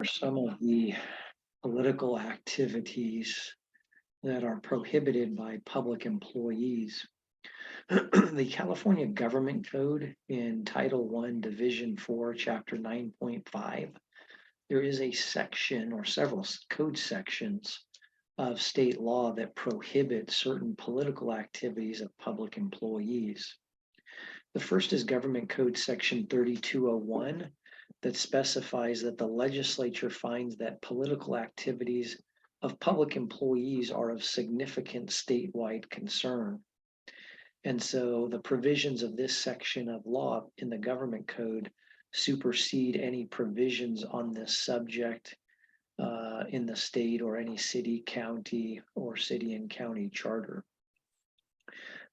are some of the political activities that are prohibited by public employees. The California Government Code in Title I, Division 4, Chapter 9.5, there is a section or several code sections of state law that prohibit certain political activities of public employees. The first is Government Code Section 3201 that specifies that the legislature finds that political activities of public employees are of significant statewide concern. And so the provisions of this section of law in the Government Code supersede any provisions on this subject in the state or any city, county, or city and county charter.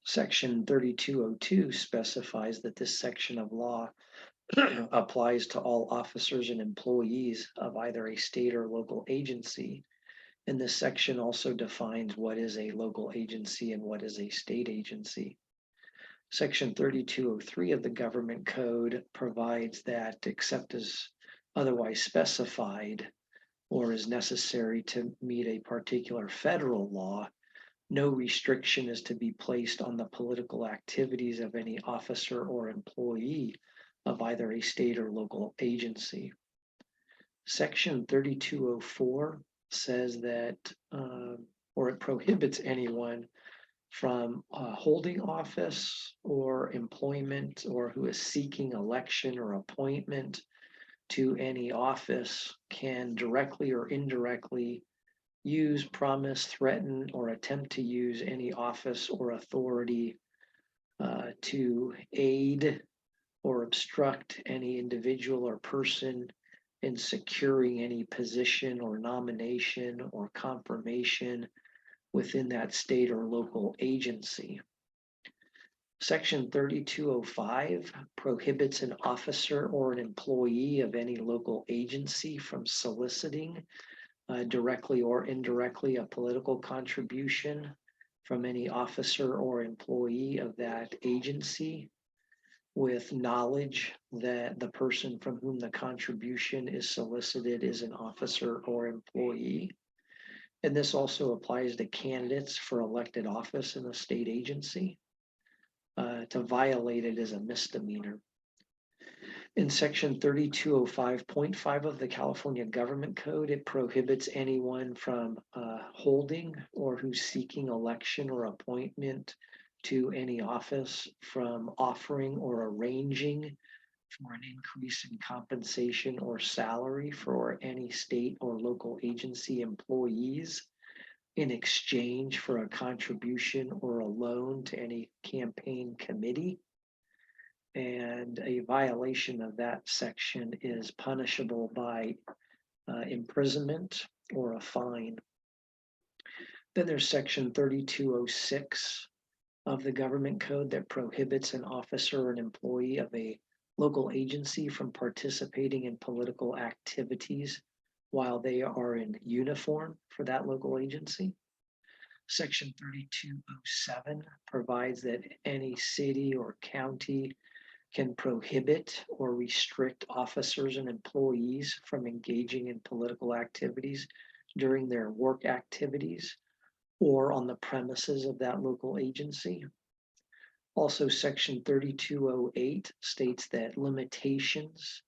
Section 3202 specifies that this section of law applies to all officers and employees of either a state or local agency. And this section also defines what is a local agency and what is a state agency. Section 3203 of the Government Code provides that, except as otherwise specified or is necessary to meet a particular federal law, no restriction is to be placed on the political activities of any officer or employee of either a state or local agency. Section 3204 says that, or it prohibits anyone from holding office or employment or who is seeking election or appointment to any office can directly or indirectly use, promise, threaten, or attempt to use any office or authority to aid or obstruct any individual or person in securing any position or nomination or confirmation within that state or local agency. Section 3205 prohibits an officer or an employee of any local agency from soliciting directly or indirectly a political contribution from any officer or employee of that agency with knowledge that the person from whom the contribution is solicited is an officer or employee. And this also applies to candidates for elected office in the state agency. To violate it is a misdemeanor. In section 3205.5 of the California Government Code, it prohibits anyone from holding or who's seeking election or appointment to any office from offering or arranging for an increase in compensation or salary for any state or local agency employees in exchange for a contribution or a loan to any campaign committee. And a violation of that section is punishable by imprisonment or a fine. Then there's section 3206 of the Government Code that prohibits an officer or an employee of a local agency from participating in political activities while they are in uniform for that local agency. Section 3207 provides that any city or county can prohibit or restrict officers and employees from engaging in political activities during their work activities or on the premises of that local agency. Also, section 3208 states that limitations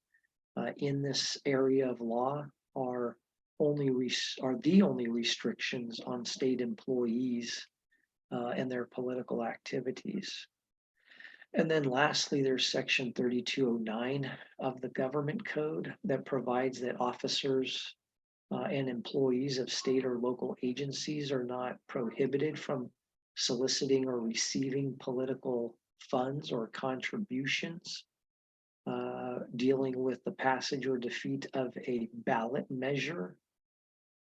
in this area of law are the only restrictions on state employees and their political activities. And then lastly, there's section 3209 of the Government Code that provides that officers and employees of state or local agencies are not prohibited from soliciting or receiving political funds or contributions dealing with the passage or defeat of a ballot measure,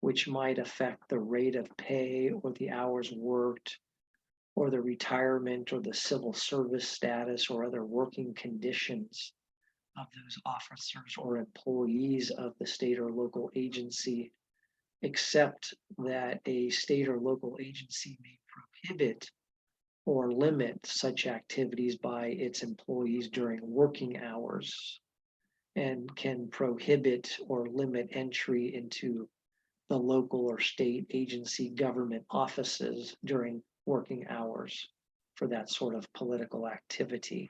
which might affect the rate of pay or the hours worked or the retirement or the civil service status or other working conditions of those officers or employees of the state or local agency, except that a state or local agency may prohibit or limit such activities by its employees during working hours. and can prohibit or limit entry into the local or state agency government offices during working hours for that sort of political activity.